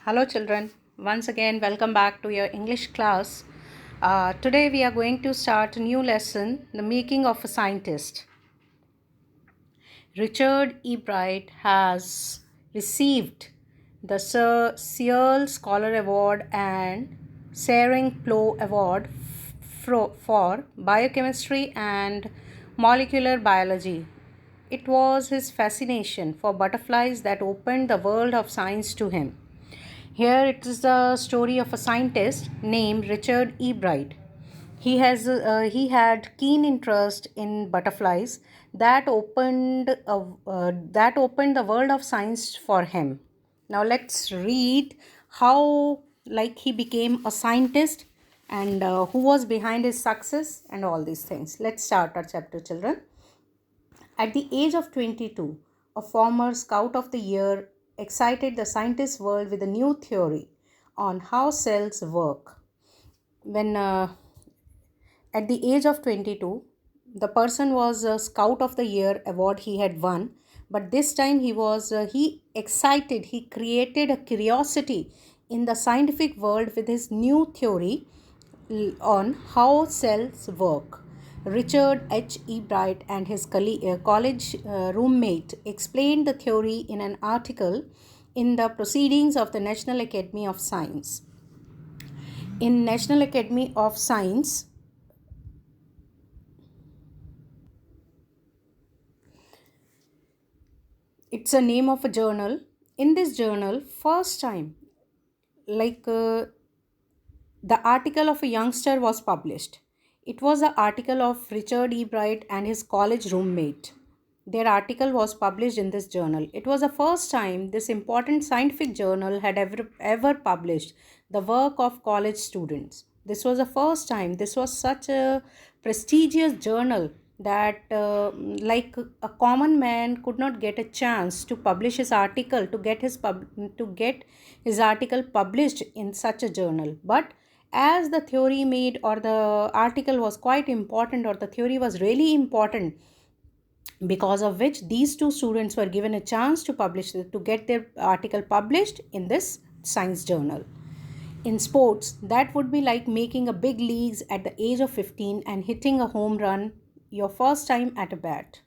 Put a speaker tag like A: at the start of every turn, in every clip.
A: Hello, children. Once again, welcome back to your English class. Today, we are going to start a new lesson, The Making of a Scientist. Richard E. Bright has received the Sir Searle Scholar Award and Saring Plough Award for Biochemistry and Molecular Biology. It was his fascination for butterflies that opened the world of science to him. Here it is the story of a scientist named Richard E. Bright. He had keen interest in butterflies that opened the world of science for him. Now let's read how he became a scientist and who was behind his success and all these things. Let's start our chapter, children. At the age of 22, a former Scout of the Year excited the scientist world with a new theory on how cells work. When At the age of 22, the person was a Scout of the Year award he had won, but this time he created a curiosity in the scientific world with his new theory on how cells work. Richard H. E. Bright and his college roommate explained the theory in an article in the Proceedings of the National Academy of Science. In National Academy of Science, it's a name of a journal. In this journal, first time, like uh, the article of a youngster was published. It was the article of Richard E. Bright and his college roommate. Their article was published in this journal. It was the first time this important scientific journal had ever published the work of college students. This was the first time. This was such a prestigious journal that a common man could not get a chance to publish his article, to get his article published in such a journal. But as the theory made, or the article was quite important, or the theory was really important, because of which these two students were given a chance to get their article published in this science journal. In sports, that would be like making a big leagues at the age of 15 and hitting a home run your first time at a bat.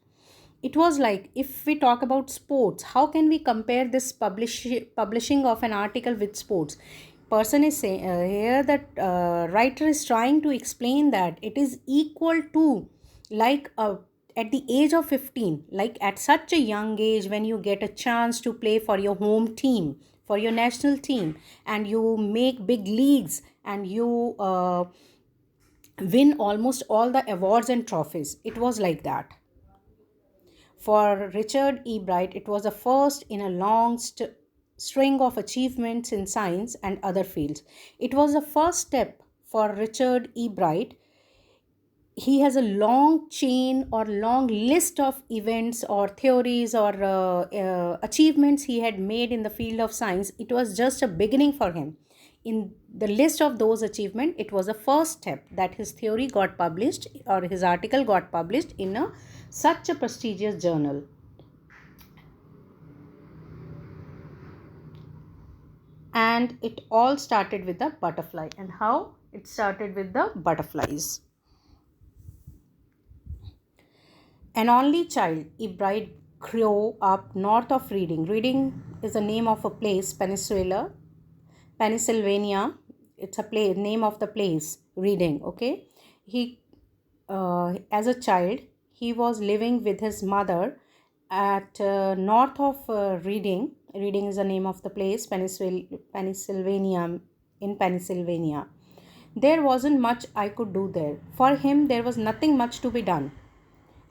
A: It was like, if we talk about sports, how can we compare this publishing of an article with sports? Person is saying here that writer is trying to explain that it is equal to, like at the age of 15, like at such a young age, when you get a chance to play for your home team, for your national team, and you make big leagues, and you win almost all the awards and trophies. It was like that. For Richard E. Bright, it was the first in a long string of achievements in science and other fields. It was the first step for Richard E. Bright. He has a long chain or long list of events or theories or achievements he had made in the field of science. It was just a beginning for him. In the list of those achievements, it was the first step that his theory got published, or his article got published in such a prestigious journal. And it all started with the butterfly. And how it started with the butterflies. An only child, Ibrahim grew up north of Reading. Reading is the name of a place, Pennsylvania. It's a place, name of the place, Reading. Okay, as a child, he was living with his mother at north of Reading. Reading is the name of the place, Pennsylvania, in Pennsylvania. There wasn't much I could do there. For him, there was nothing much to be done.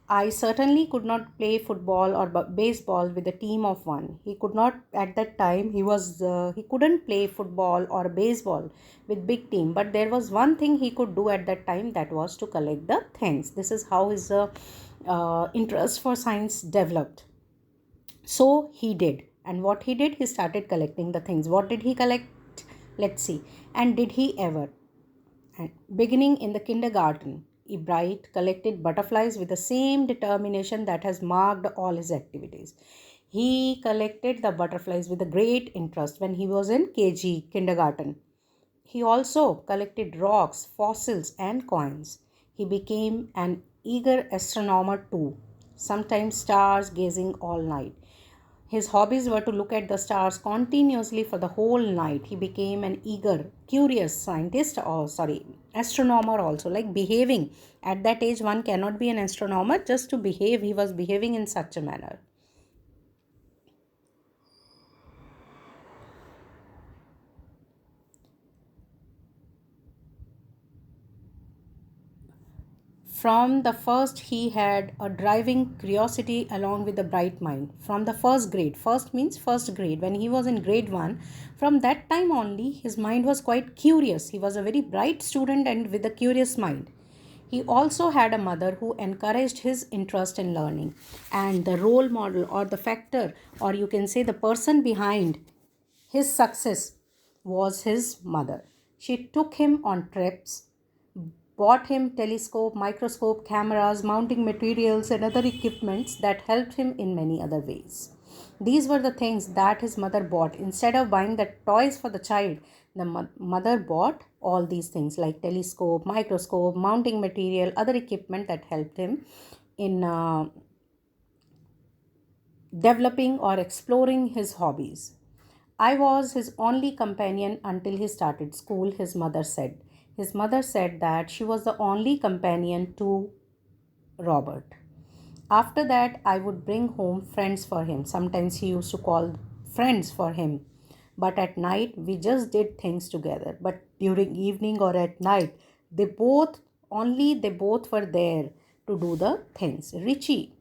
A: I certainly could not play football or baseball with a team of one. He could not at that time. He couldn't play football or baseball with big team. But there was one thing he could do at that time, that was to collect the things. This is how his interest for science developed. So he did, and what he did, he started collecting the things. What did he collect? Let's see. And did he ever? And beginning in the kindergarten, Bright collected butterflies with the same determination that has marked all his activities. He collected the butterflies with a great interest when he was in KG, kindergarten. He also collected rocks, fossils, and coins. He became an eager astronomer too, sometimes stars gazing all night. His hobbies were to look at the stars continuously for the whole night. He became an eager, curious scientist, or sorry, astronomer also, like behaving. At that age, one cannot be an astronomer just to behave. He was behaving in such a manner. From the first, he had a driving curiosity along with a bright mind. From the first grade, first means first grade, when he was in grade 1, from that time only, his mind was quite curious. He was a very bright student and with a curious mind. He also had a mother who encouraged his interest in learning, and the role model or the factor, or you can say the person behind his success was his mother. She took him on trips, bought him telescope, microscope, cameras, mounting materials, and other equipments that helped him in many other ways. These were the things that his mother bought. Instead of buying the toys for the child, the mother bought all these things like telescope, microscope, mounting material, other equipment that helped him in developing or exploring his hobbies. I was his only companion until he started school, his mother said. His mother said that she was the only companion to Robert. After that, I would bring home friends for him. Sometimes he used to call friends for him. But at night, we just did things together. But during evening or at night, they both were there to do the things. Richie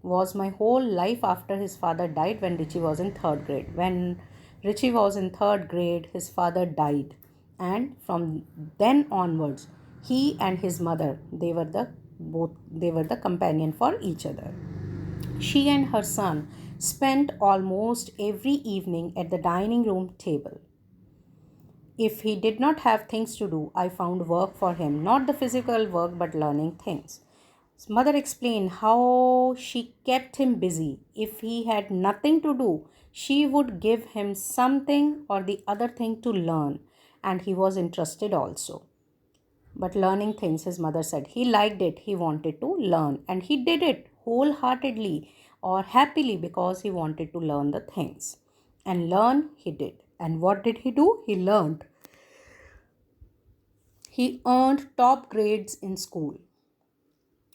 A: was my whole life after his father died when Richie was in third grade. When Richie was in third grade, his father died. And from then onwards, he and his mother, they were the companion for each other. She and her son spent almost every evening at the dining room table. If he did not have things to do, I found work for him, not the physical work but learning things. His mother explained how she kept him busy. If he had nothing to do, she would give him something or the other thing to learn, and he was interested also. But learning things, his mother said, he liked it, he wanted to learn, and he did it wholeheartedly or happily because he wanted to learn the things. And learn he did. And what did he do? He learned. He earned top grades in school.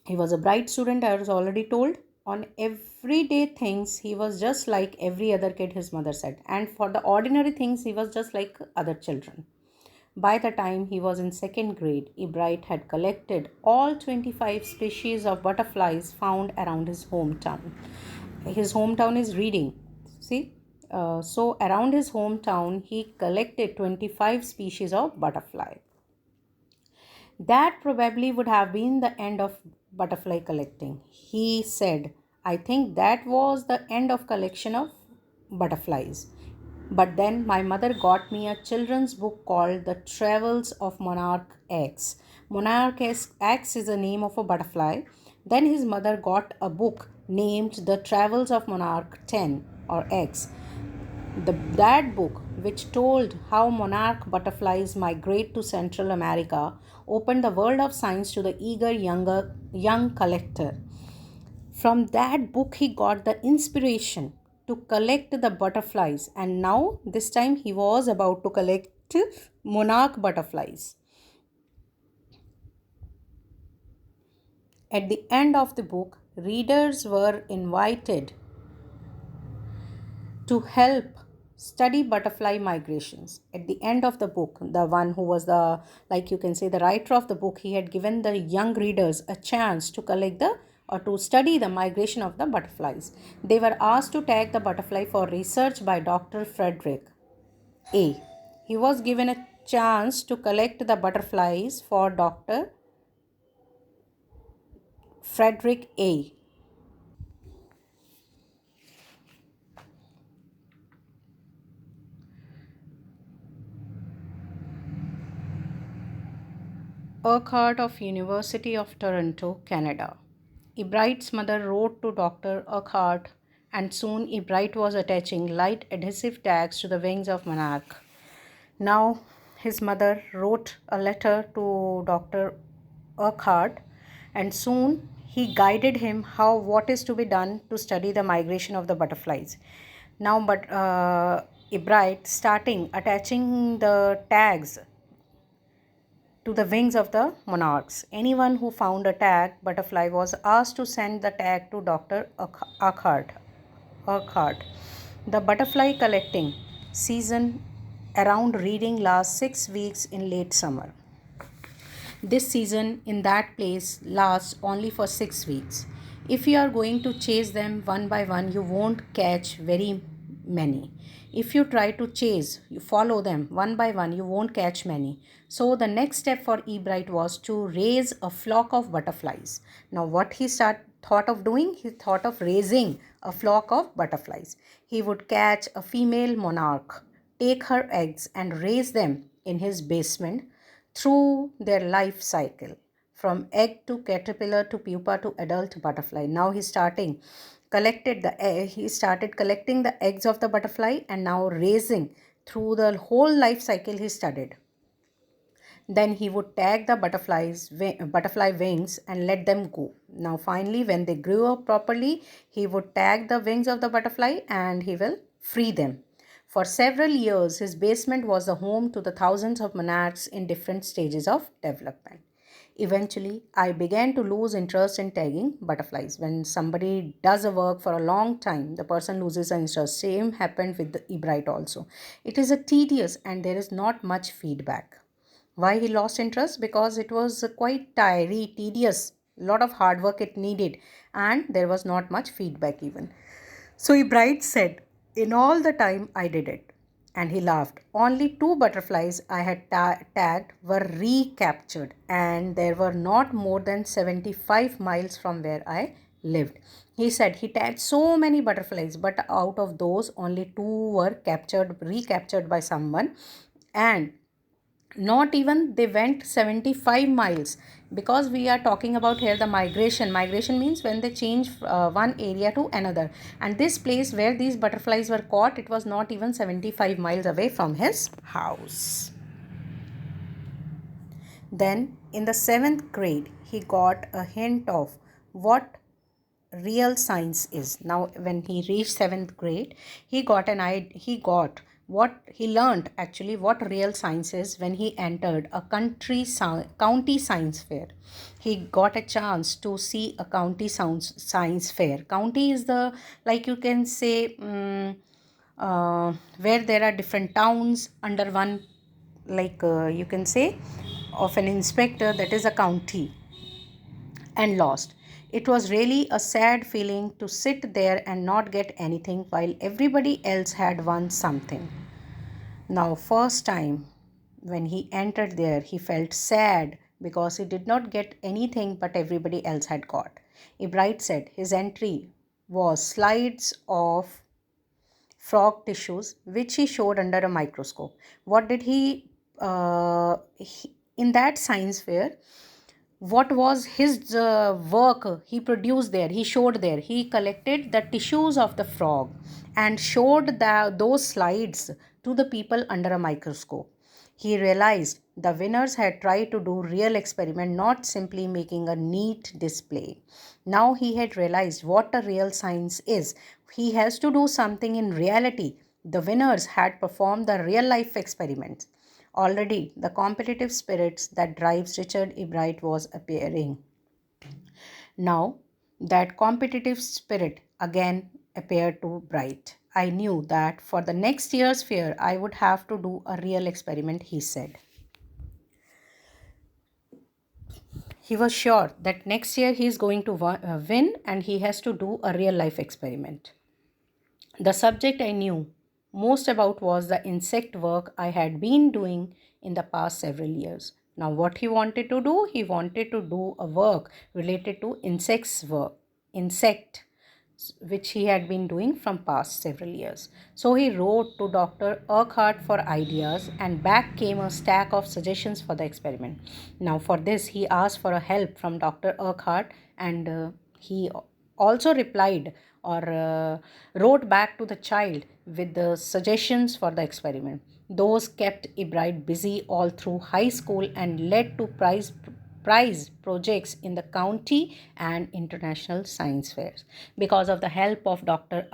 A: He was a bright student, I was already told. On everyday things, he was just like every other kid, his mother said. And for the ordinary things, he was just like other children. By the time he was in second grade, Ebright had collected all 25 species of butterflies found around his hometown. His hometown is Reading. See? So, around his hometown, he collected 25 species of butterfly. That probably would have been the end of butterfly collecting. He said, I think that was the end of collection of butterflies. But then my mother got me a children's book called The Travels of Monarch X. Monarch X is the name of a butterfly. Then his mother got a book named The Travels of Monarch 10 or X. That book, which told how monarch butterflies migrate to Central America, opened the world of science to the eager young collector. From that book, he got the inspiration to collect the butterflies, and now this time he was about to collect monarch butterflies. At the end of the book, readers were invited to help study butterfly migrations. At the end of the book, the one who was the, like you can say, the writer of the book, he had given the young readers a chance to collect the or to study the migration of the butterflies. They were asked to tag the butterfly for research by Dr. Frederick A. He was given a chance to collect the butterflies for Dr. Frederick A. Urquhart of University of Toronto, Canada. Ebright's mother wrote to Dr. Urquhart and soon Ebright was attaching light adhesive tags to the wings of Monarch. Now his mother wrote a letter to Dr. Urquhart, and soon he guided him how what is to be done to study the migration of the butterflies. Now, but Ebright starting attaching the tags to the wings of the monarchs. Anyone who found a tag butterfly was asked to send the tag to Dr. Urquhart. The butterfly collecting season around reading lasts 6 weeks in late summer. This season in that place lasts only for 6 weeks. If you are going to chase them one by one, you won't catch very many. If you try to chase, you follow them one by one, you won't catch many. So the next step for Ebright was to raise a flock of butterflies. Now what thought of doing? He thought of raising a flock of butterflies. He would catch a female monarch, take her eggs and raise them in his basement through their life cycle from egg to caterpillar to pupa to adult butterfly. Now he started collecting the eggs of the butterfly and now raising through the whole life cycle he studied. Then he would tag the butterfly wings and let them go. Now finally when they grew up properly, he would tag the wings of the butterfly and he will free them. For several years, his basement was the home to the thousands of monarchs in different stages of development. Eventually, I began to lose interest in tagging butterflies. When somebody does a work for a long time, the person loses interest. Same happened with the Ebright also. It is a tedious and there is not much feedback. Why he lost interest? Because it was quite tedious, lot of hard work it needed, and there was not much feedback even. So Ebright said, in all the time I did it. And he laughed. Only 2 butterflies I had tagged were recaptured, and there were not more than 75 miles from where I lived. He said he tagged so many butterflies, but out of those, only 2 were recaptured by someone, and not even they went 75 miles, because we are talking about here the migration means when they change one area to another, and this place where these butterflies were caught, it was not even 75 miles away from his house. Then in the 7th grade he got a hint of what real science is. Now when he reached 7th grade, he got what he learned actually what real science is when he entered a county science fair. He got a chance to see a science fair. County is the, like you can say, where there are different towns under one, like you can say, of an inspector, that is a county, and lost. It was really a sad feeling to sit there and not get anything while everybody else had won something. Now, first time when he entered there, he felt sad because he did not get anything but everybody else had got. Ebright said his entry was slides of frog tissues which he showed under a microscope. What did he in that science fair, what was his work he produced there, he showed there? He collected the tissues of the frog and showed those slides to the people under a microscope. He realized the winners had tried to do real experiment, not simply making a neat display. Now he had realized what a real science is. He has to do something in reality. The winners had performed the real life experiments. Already, the competitive spirits that drives Richard Ebright was appearing. Now, that competitive spirit again appeared to Bright. I knew that for the next year's fair, I would have to do a real experiment, he said. He was sure that next year he is going to win and he has to do a real life experiment. The subject I knew most about was the insect work I had been doing in the past several years. Now, what he wanted to do? He wanted to do a work related to insect, which he had been doing from past several years. So he wrote to Dr. Urquhart for ideas, and back came a stack of suggestions for the experiment. Now, for this, he asked for a help from Dr. Urquhart, and he also replied or wrote back to the child with the suggestions for the experiment. Those kept Ebright busy all through high school and led to prize projects in the county and international science fairs. Because of the help of Dr.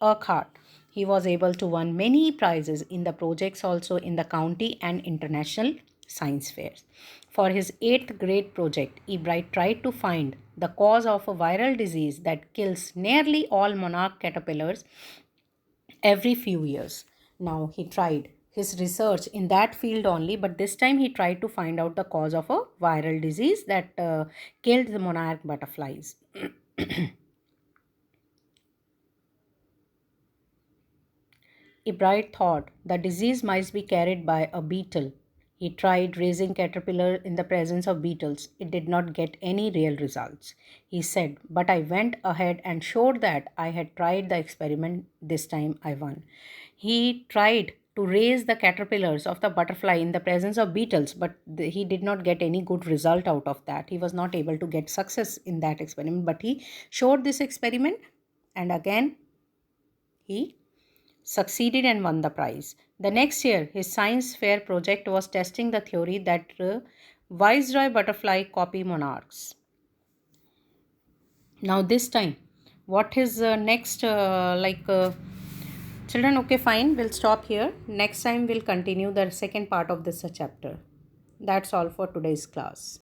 A: Urquhart, he was able to win many prizes in the projects also in the county and international science fairs. For his 8th grade project, Ebright tried to find the cause of a viral disease that kills nearly all monarch caterpillars every few years. Now he tried his research in that field only, but this time he tried to find out the cause of a viral disease that killed the monarch butterflies. Ebright thought the disease might be carried by a beetle. He tried raising caterpillar in the presence of beetles. It did not get any real results. He said, but I went ahead and showed that I had tried the experiment. This time I won. He tried to raise the caterpillars of the butterfly in the presence of beetles, but he did not get any good result out of that. He was not able to get success in that experiment, but he showed this experiment, and again he succeeded and won the prize. The next year, his science fair project was testing the theory that viceroy butterfly copy monarchs. Now, this time, what is next? Children, okay, fine, we'll stop here. Next time, we'll continue the second part of this chapter. That's all for today's class.